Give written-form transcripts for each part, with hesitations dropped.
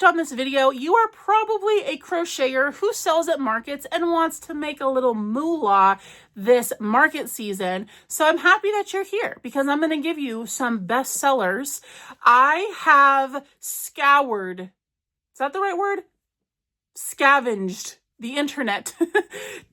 on this video, you are probably a crocheter who sells at markets and wants to make a little moolah this market season. So I'm happy that you're here because I'm going to give you some best sellers. I have scoured, is that the right word? Scavenged the internet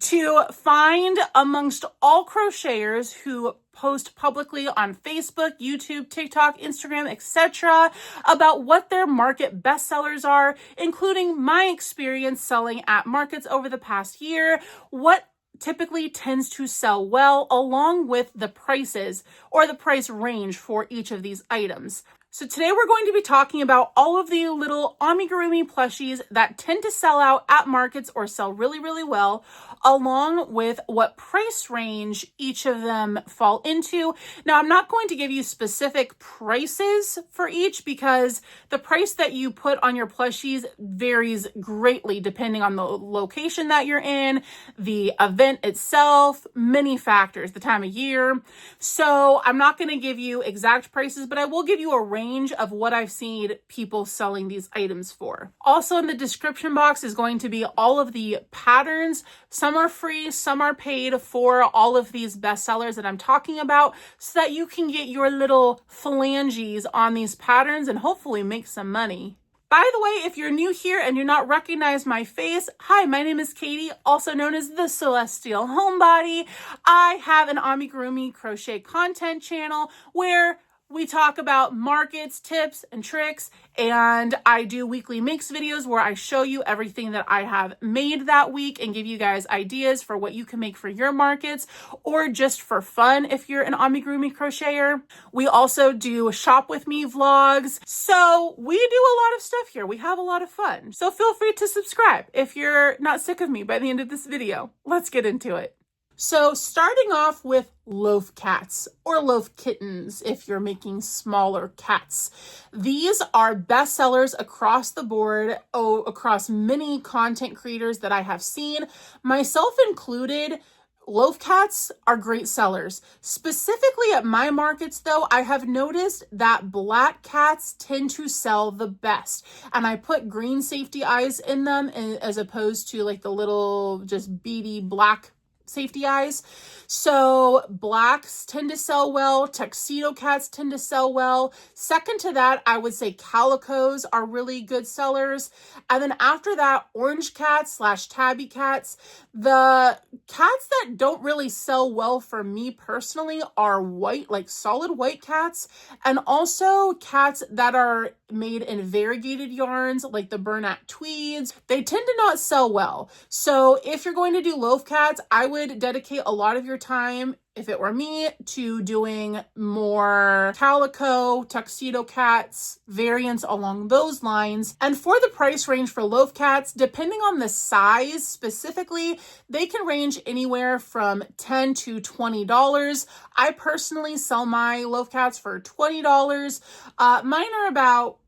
to find amongst all crocheters who post publicly on Facebook, YouTube, TikTok, Instagram, etc. about what their market bestsellers are, including my experience selling at markets over the past year, what typically tends to sell well, along with the prices or the price range for each of these items. So today we're going to be talking about all of the little amigurumi plushies that tend to sell out at markets or sell really, really well, along with what price range each of them fall into. Now, I'm not going to give you specific prices for each because the price that you put on your plushies varies greatly depending on the location that you're in, the event itself, many factors, the time of year. So I'm not going to give you exact prices, but I will give you a range of what I've seen people selling these items for. Also in the description box is going to be all of the patterns. Some are free, some are paid for all of these bestsellers that I'm talking about so that you can get your little phalanges on these patterns and hopefully make some money. By the way, if you're new here and you're not recognize my face, hi, my name is Katie, also known as the Celestial Homebody. I have an amigurumi crochet content channel where we talk about markets, tips, and tricks, and I do weekly makes videos where I show you everything that I have made that week and give you guys ideas for what you can make for your markets or just for fun if you're an amigurumi crocheter. We also do shop with me vlogs, so we do a lot of stuff here. We have a lot of fun, so feel free to subscribe if you're not sick of me by the end of this video. Let's get into it. So starting off with loaf cats or loaf kittens if you're making smaller cats. These are bestsellers across the board, across many content creators that I have seen, myself included. Loaf cats are great sellers. Specifically at my markets though, I have noticed that black cats tend to sell the best. And I put green safety eyes in them as opposed to like the little just beady black safety eyes. So blacks tend to sell well. Tuxedo cats tend to sell well. Second to that, I would say calicos are really good sellers. And then after that, orange cats / tabby cats. The cats that don't really sell well for me personally are white, like solid white cats, and also cats that are made in variegated yarns like the burlap tweeds. They tend to not sell well. So if you're going to do loaf cats, I would dedicate a lot of your time, if it were me, to doing more calico, tuxedo cats, variants along those lines. And for the price range for loaf cats, depending on the size specifically, they can range anywhere from $10 to $20. I personally sell my loaf cats for $20. Mine are about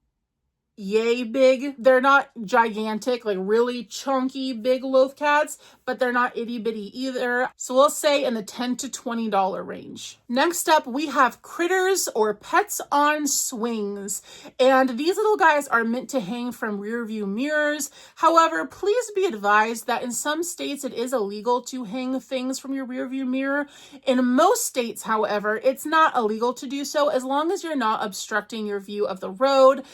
yay big. They're not gigantic, like really chunky big loaf cats, but they're not itty bitty either. So we'll say in the $10 to $20 range. Next up, we have critters or pets on swings. And these little guys are meant to hang from rear view mirrors. However, please be advised that in some states it is illegal to hang things from your rear view mirror. In most states, however, it's not illegal to do so as long as you're not obstructing your view of the road.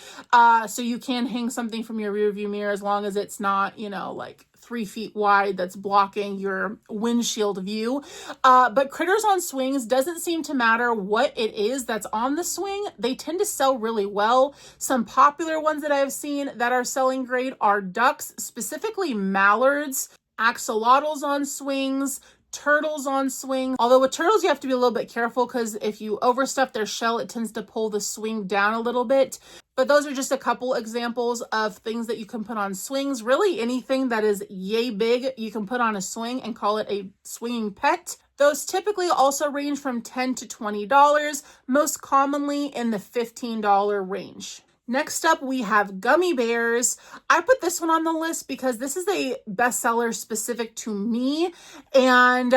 So you can hang something from your rear view mirror as long as it's not, like 3 feet wide that's blocking your windshield view. But critters on swings doesn't seem to matter what it is that's on the swing. They tend to sell really well. Some popular ones that I've seen that are selling great are ducks, specifically mallards, axolotls on swings, turtles on swings. Although with turtles, you have to be a little bit careful because if you overstuff their shell, it tends to pull the swing down a little bit. But those are just a couple examples of things that you can put on swings. Really anything that is yay big, you can put on a swing and call it a swinging pet. Those typically also range from $10 to $20, most commonly in the $15 range. Next up, we have gummy bears. I put this one on the list because this is a bestseller specific to me. And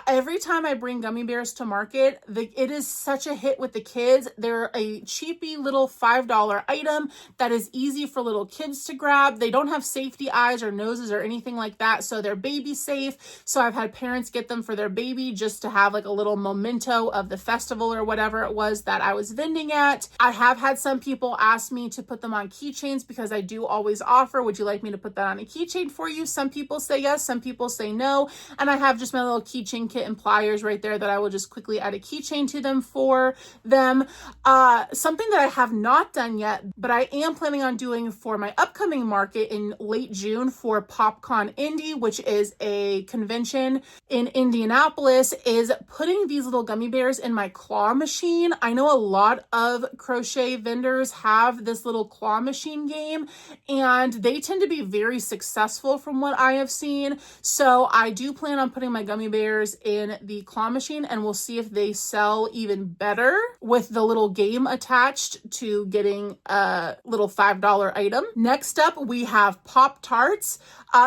every time I bring gummy bears to market, it is such a hit with the kids. They're a cheapy little $5 item that is easy for little kids to grab. They don't have safety eyes or noses or anything like that, so they're baby safe. So I've had parents get them for their baby just to have like a little memento of the festival or whatever it was that I was vending at. I have had some people ask me to put them on keychains because I do always offer, would you like me to put that on a keychain for you? Some people say yes, some people say no. And I have just my little keychain kit and pliers right there that I will just quickly add a keychain to them for them. Something that I have not done yet, but I am planning on doing for my upcoming market in late June for PopCon Indy, which is a convention in Indianapolis, is putting these little gummy bears in my claw machine. I know a lot of crochet vendors have this little claw machine game, and they tend to be very successful from what I have seen. So I do plan on putting my gummy bears in the claw machine, and we'll see if they sell even better with the little game attached to getting a little $5 item. Next up, we have Pop-Tarts.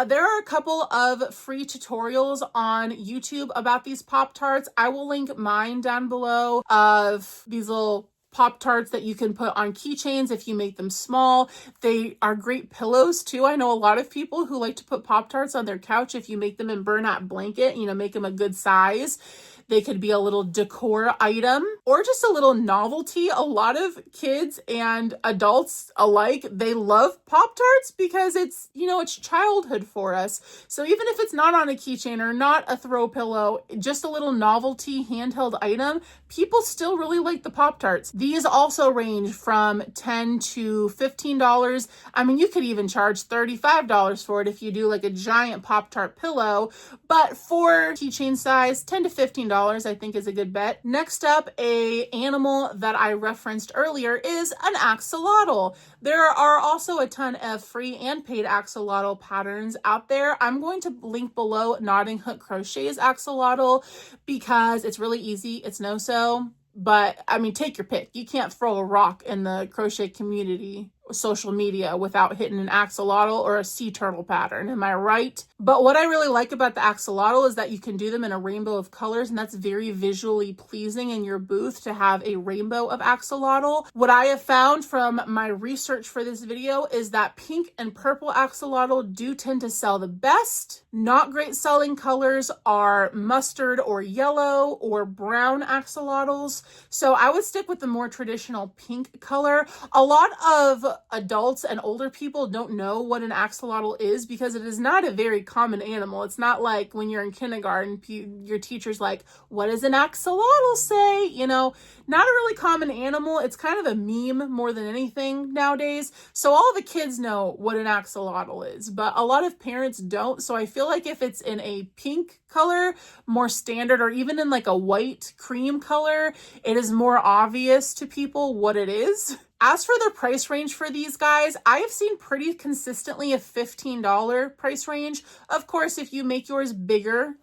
There are a couple of free tutorials on YouTube about these Pop-Tarts. I will link mine down below of these little Pop-Tarts that you can put on keychains if you make them small. They are great pillows too. I know a lot of people who like to put Pop-Tarts on their couch if you make them in burlap blanket, make them a good size. They could be a little decor item or just a little novelty. A lot of kids and adults alike, they love Pop-Tarts because it's childhood for us. So even if it's not on a keychain or not a throw pillow, just a little novelty handheld item, people still really like the Pop-Tarts. These also range from $10 to $15. I mean, you could even charge $35 for it if you do like a giant Pop-Tart pillow, but for keychain size, $10 to $15 I think is a good bet. Next up, a animal that I referenced earlier is an axolotl. There are also a ton of free and paid axolotl patterns out there. I'm going to link below Knotting Hook Crochet's axolotl because it's really easy. It's no-sew. But I mean, take your pick. You can't throw a rock in the crochet community social media without hitting an axolotl or a sea turtle pattern. Am I right? But what I really like about the axolotl is that you can do them in a rainbow of colors, and that's very visually pleasing in your booth to have a rainbow of axolotl. What I have found from my research for this video is that pink and purple axolotl do tend to sell the best. Not great selling colors are mustard or yellow or brown axolotls. So I would stick with the more traditional pink color. A lot of adults and older people don't know what an axolotl is because it is not a very common animal. It's not like when you're in kindergarten, your teacher's like, what does an axolotl say? Not a really common animal. It's kind of a meme more than anything nowadays. So all the kids know what an axolotl is, but a lot of parents don't. So I feel like if it's in a pink color, more standard, or even in like a white cream color, it is more obvious to people what it is. As for the price range for these guys, I have seen pretty consistently a $15 price range. Of course, if you make yours bigger,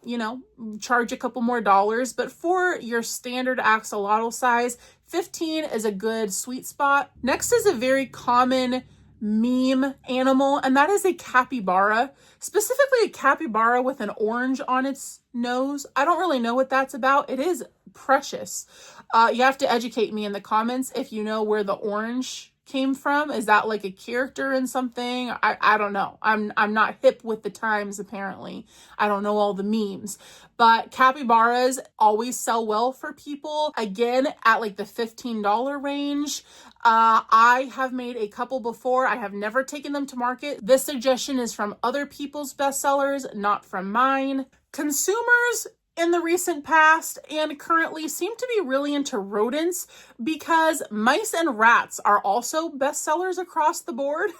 charge a couple more dollars. But for your standard axolotl size, 15 is a good sweet spot. Next is a very common meme animal, and that is a capybara, specifically a capybara with an orange on its nose. I don't really know what that's about. It is precious. You have to educate me in the comments if you know where the orange came from. Is that like a character in something? I don't know. I'm not hip with the times, apparently. I don't know all the memes. But capybaras always sell well for people. Again, at like the $15 range. I have made a couple before. I have never taken them to market. This suggestion is from other people's bestsellers, not from mine. Consumers in the recent past and currently seem to be really into rodents because mice and rats are also bestsellers across the board.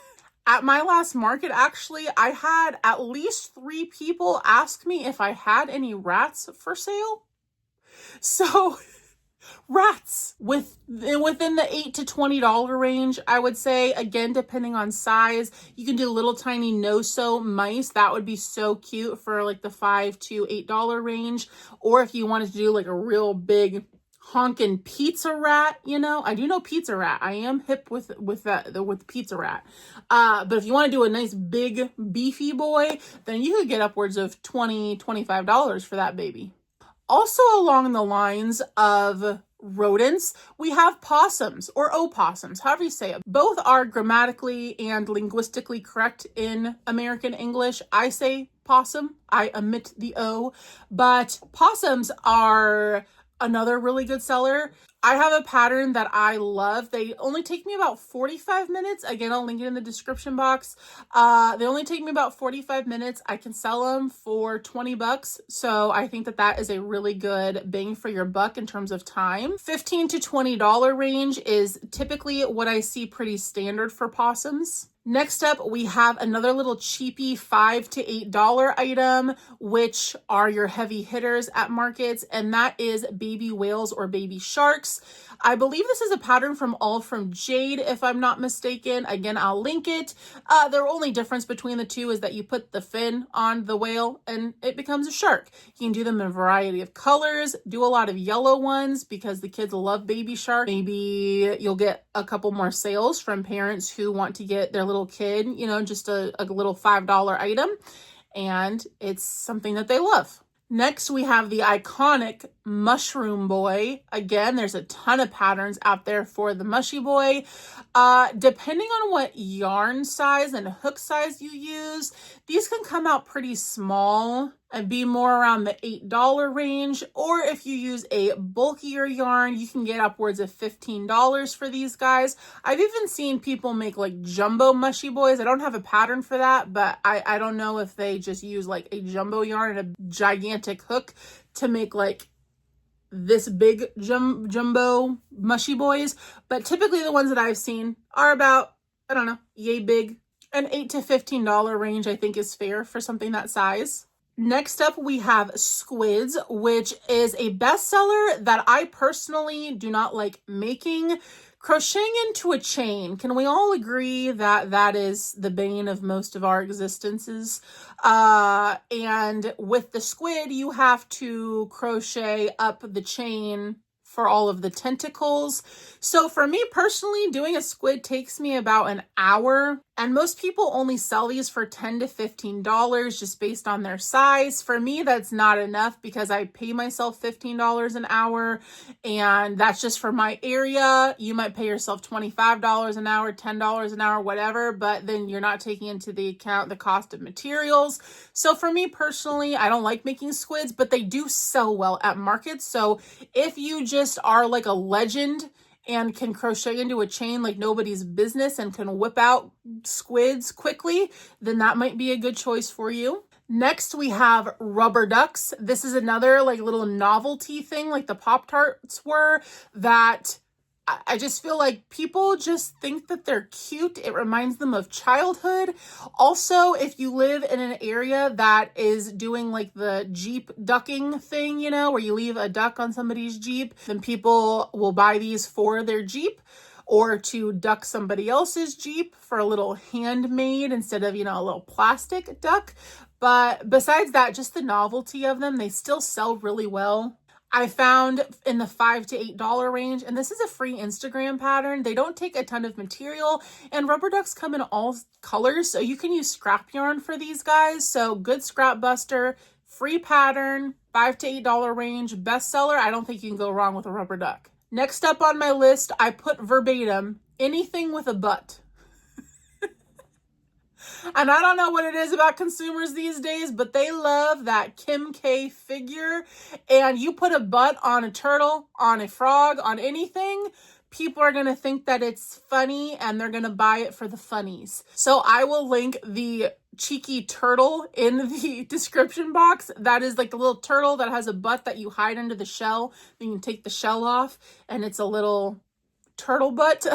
At my last market, actually, I had at least 3 people ask me if I had any rats for sale. So rats within the $8 to $20 range, I would say. Again, depending on size, you can do little tiny no-sew mice. That would be so cute for like the $5 to $8 range. Or if you wanted to do like a real big honkin' pizza rat, you know. I do know pizza rat. I am hip with that, with pizza rat. But if you want to do a nice big beefy boy, then you could get upwards of $25 for that baby. Also along the lines of rodents, we have possums or opossums, however you say it. Both are grammatically and linguistically correct in American English. I say possum, I omit the O, but possums are another really good seller. I have a pattern that I love. They only take me about 45 minutes. Again, I'll link it in the description box. They only take me about 45 minutes. I can sell them for 20 bucks. So I think that that is a really good bang for your buck in terms of time. $15 to $20 range is typically what I see pretty standard for possums. Next up, we have another little cheapy $5 to $8 item, which are your heavy hitters at markets, and that is baby whales or baby sharks. I believe this is a pattern from All From Jade, if I'm not mistaken. Again, I'll link it. The only difference between the two is that you put the fin on the whale and it becomes a shark. You can do them in a variety of colors, do a lot of yellow ones because the kids love baby shark. Maybe you'll get a couple more sales from parents who want to get their little kid, you know, just a little $5 item, and it's something that they love. Next, we have the iconic mushroom boy. Again, there's a ton of patterns out there for the mushy boy. Depending on what yarn size and hook size you use, these can come out pretty small and be more around the $8 range. Or if you use a bulkier yarn, you can get upwards of $15 for these guys. I've even seen people make like jumbo mushy boys. I don't have a pattern for that, but I don't know if they just use like a jumbo yarn and a gigantic hook to make like this big jumbo mushy boys. But typically the ones that I've seen are about, I don't know, yay big. An $8 to $15 range I think is fair for something that size. Next up, we have squids, which is a bestseller that I personally do not like making. Crocheting into a chain. Can we all agree that that is the bane of most of our existences? And with the squid, you have to crochet up the chain for all of the tentacles. So for me personally, doing a squid takes me about an hour, and most people only sell these for $10 to $15 just based on their size. For me, that's not enough because I pay myself $15 an hour, and that's just for my area. You might pay yourself $25 an hour, $10 an hour, whatever, but then you're not taking into the account the cost of materials. So for me personally, I don't like making squids, but they do sell well at markets. So if you just are like a legend and can crochet into a chain like nobody's business and can whip out squids quickly, then that might be a good choice for you. Next, we have rubber ducks. This is another like little novelty thing like the Pop-Tarts were that I just feel like people just think that they're cute. It reminds them of childhood. Also, if you live in an area that is doing like the Jeep ducking thing, you know, where you leave a duck on somebody's Jeep, then people will buy these for their Jeep or to duck somebody else's Jeep for a little handmade instead of, you know, a little plastic duck. But besides that, just the novelty of them, they still sell really well. I found in the $5 to $8 range, and this is a free Instagram pattern. They don't take a ton of material, and rubber ducks come in all colors, so you can use scrap yarn for these guys. So good scrap buster, free pattern, $5 to $8 range, bestseller. I don't think you can go wrong with a rubber duck. Next up on my list, I put verbatim, anything with a butt. And I don't know what it is about consumers these days, but they love that Kim K figure. And you put a butt on a turtle, on a frog, on anything, people are going to think that it's funny and they're going to buy it for the funnies. So I will link the cheeky turtle in the description box. That is like the little turtle that has a butt that you hide under the shell. Then you can take the shell off and it's a little turtle butt.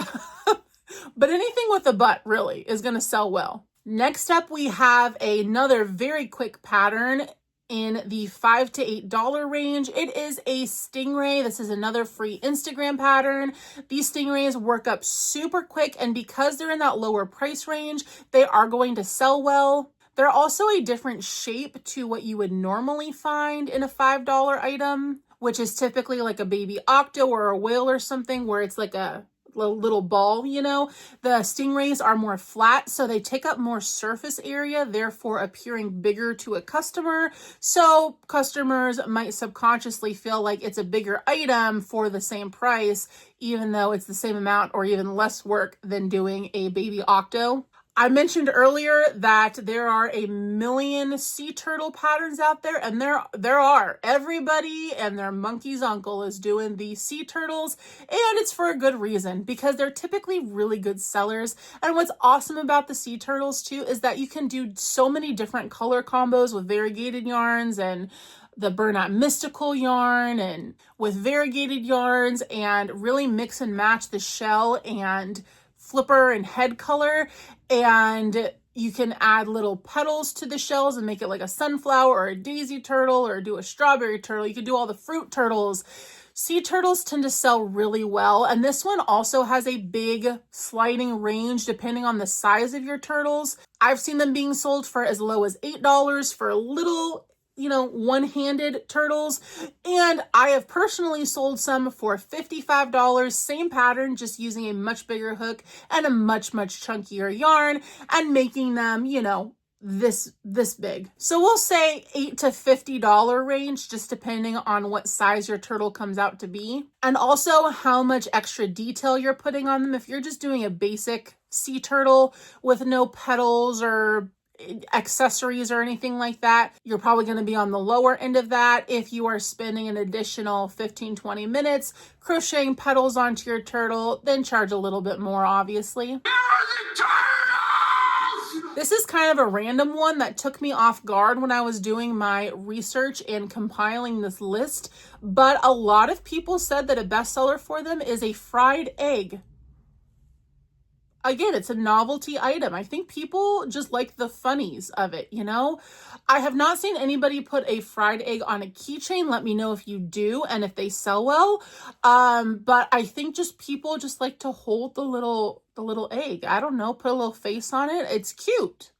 But anything with a butt really is going to sell well. Next up, we have another very quick pattern in the $5 to $8 range. It is a stingray. This is another free Instagram pattern. These stingrays work up super quick, and because they're in that lower price range, they are going to sell well. They're also a different shape to what you would normally find in a $5 item. which is typically like a baby octo or a whale or something, where it's like a little ball, you know. The stingrays are more flat, so they take up more surface area, therefore appearing bigger to a customer. So customers might subconsciously feel like it's a bigger item for the same price, even though it's the same amount or even less work than doing a baby octo. I mentioned earlier that there are a million sea turtle patterns out there, and there are. Everybody and their monkey's uncle is doing these sea turtles, and it's for a good reason, because they're typically really good sellers. And what's awesome about the sea turtles too is that you can do so many different color combos with variegated yarns and the burnout mystical yarn and with variegated yarns, and really mix and match the shell and flipper and head color. And you can add little petals to the shells and make it like a sunflower or a daisy turtle, or do a strawberry turtle. You can do all the fruit turtles. Sea turtles tend to sell really well, and this one also has a big sliding range depending on the size of your turtles. I've seen them being sold for as low as $8 for little, you know, one-handed turtles. And I have personally sold some for $55, same pattern, just using a much bigger hook and a much chunkier yarn, and making them, you know, this big. So we'll say $8 to $50 range, just depending on what size your turtle comes out to be, and also how much extra detail you're putting on them. If you're just doing a basic sea turtle with no petals or accessories or anything like that, you're probably going to be on the lower end of that. If you are spending an additional 15-20 minutes crocheting petals onto your turtle, then charge a little bit more, obviously. This is kind of a random one that took me off guard when I was doing my research and compiling this list, but a lot of people said that a bestseller for them is a fried egg. Again, it's a novelty item. I think people just like the funnies of it, you know? I have not seen anybody put a fried egg on a keychain. Let me know if you do and if they sell well. But I think just people just like to hold the little egg. I don't know, put a little face on it. It's cute.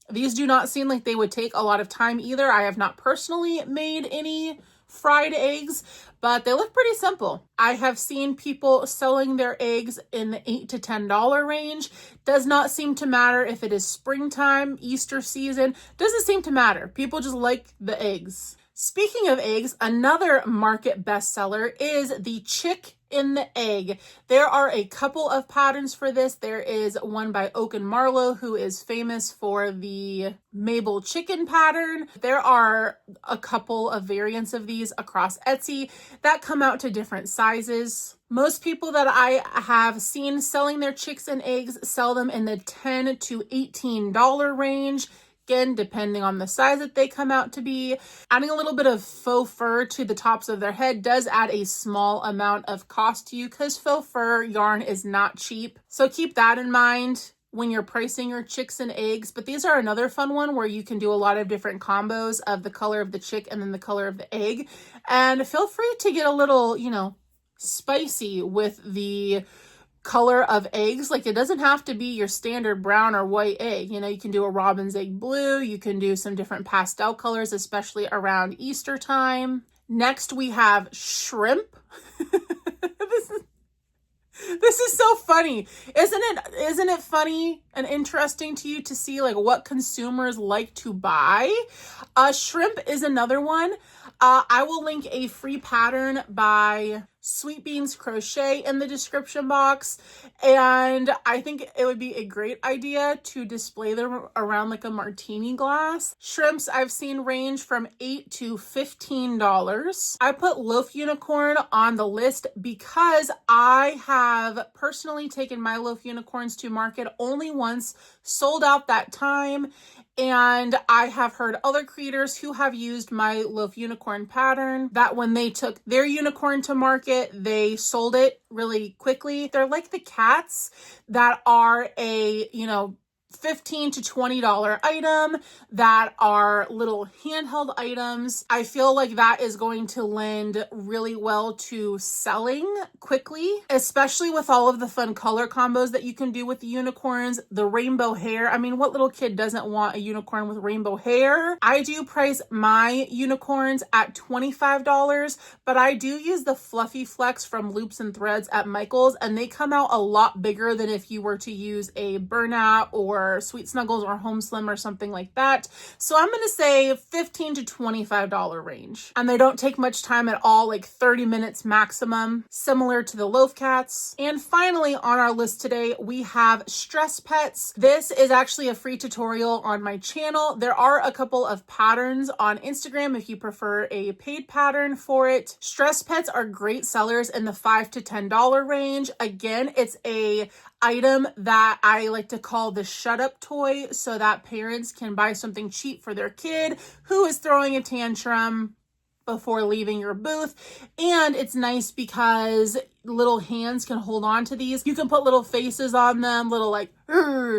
These do not seem like they would take a lot of time either. I have not personally made any fried eggs, but they look pretty simple. I have seen people selling their eggs in the $8 to $10 range. Does not seem to matter if it is springtime, Easter season. Doesn't seem to matter. People just like the eggs. Speaking of eggs, another market bestseller is the chick in the egg. There are a couple of patterns for this. There is one by Oak and Marlowe, who is famous for the Mabel chicken pattern. There are a couple of variants of these across Etsy that come out to different sizes. Most people that I have seen selling their chicks and eggs sell them in the $10 to $18 range. Again, depending on the size that they come out to be. Adding a little bit of faux fur to the tops of their head does add a small amount of cost to you, because faux fur yarn is not cheap. So keep that in mind when you're pricing your chicks and eggs. But these are another fun one where you can do a lot of different combos of the color of the chick and then the color of the egg. And feel free to get a little, you know, spicy with the color of eggs. Like, it doesn't have to be your standard brown or white egg. You know, you can do a robin's egg blue. You can do some different pastel colors, especially around Easter time. Next, we have shrimp. This is so funny. Isn't it funny and interesting to you to see like what consumers like to buy? Shrimp is another one. I will link a free pattern by Sweet Beans Crochet in the description box. And I think it would be a great idea to display them around like a martini glass. Shrimps I've seen range from $8 to $15. I put Loaf Unicorn on the list because I have personally taken my Loaf Unicorns to market only once, sold out that time. And I have heard other creators who have used my Loaf Unicorn pattern that when they took their unicorn to market, they sold it really quickly. They're like the cats that are a, you know, $15 to $20 item that are little handheld items. I feel like that is going to lend really well to selling quickly, especially with all of the fun color combos that you can do with the unicorns, the rainbow hair. I mean, what little kid doesn't want a unicorn with rainbow hair? I do price my unicorns at $25, but I do use the Fluffy Flex from Loops and Threads at Michael's, and they come out a lot bigger than if you were to use a Burnout or Sweet Snuggles or Home Slim or something like that. So I'm going to say $15 to $25 range. And they don't take much time at all, like 30 minutes maximum, similar to the Loaf Cats. And finally on our list today, we have Stress Pets. This is actually a free tutorial on my channel. There are a couple of patterns on Instagram if you prefer a paid pattern for it. Stress Pets are great sellers in the $5 to $10 range. Again, it's a item that I like to call the shut up toy, so that parents can buy something cheap for their kid who is throwing a tantrum before leaving your booth. And it's nice because little hands can hold on to these. You can put little faces on them, little like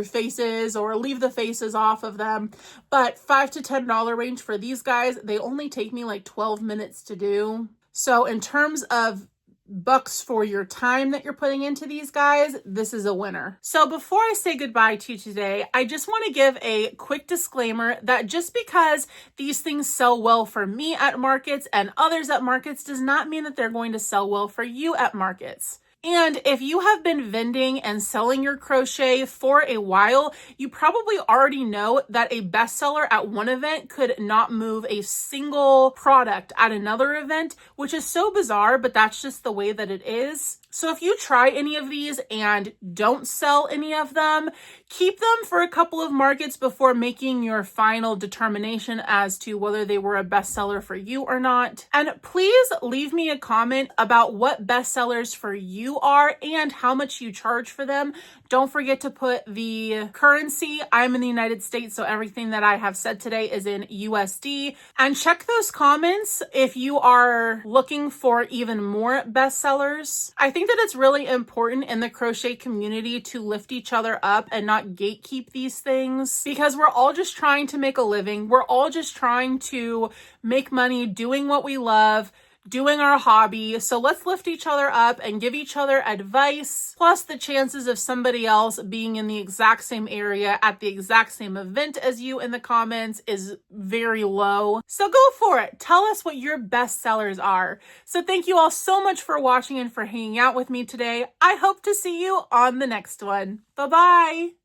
faces, or leave the faces off of them. But $5 to $10 range for these guys. They only take me like 12 minutes to do. So in terms of bucks for your time that you're putting into these guys, this is a winner. So before I say goodbye to you today, I just want to give a quick disclaimer that just because these things sell well for me at markets and others at markets does not mean that they're going to sell well for you at markets. And if you have been vending and selling your crochet for a while, you probably already know that a bestseller at one event could not move a single product at another event, which is so bizarre, but that's just the way that it is. So if you try any of these and don't sell any of them, keep them for a couple of markets before making your final determination as to whether they were a bestseller for you or not. And please leave me a comment about what bestsellers for you are and how much you charge for them. Don't forget to put the currency. I'm in the United States, so everything that I have said today is in USD. And check those comments if you are looking for even more bestsellers. I think that it's really important in the crochet community to lift each other up and not gatekeep these things, because we're all just trying to make a living. We're all just trying to make money doing what we love, doing our hobby. So let's lift each other up and give each other advice. Plus, the chances of somebody else being in the exact same area at the exact same event as you in the comments is very low. So go for it. Tell us what your best sellers are. So thank you all so much for watching and for hanging out with me today. I hope to see you on the next one. Bye-bye.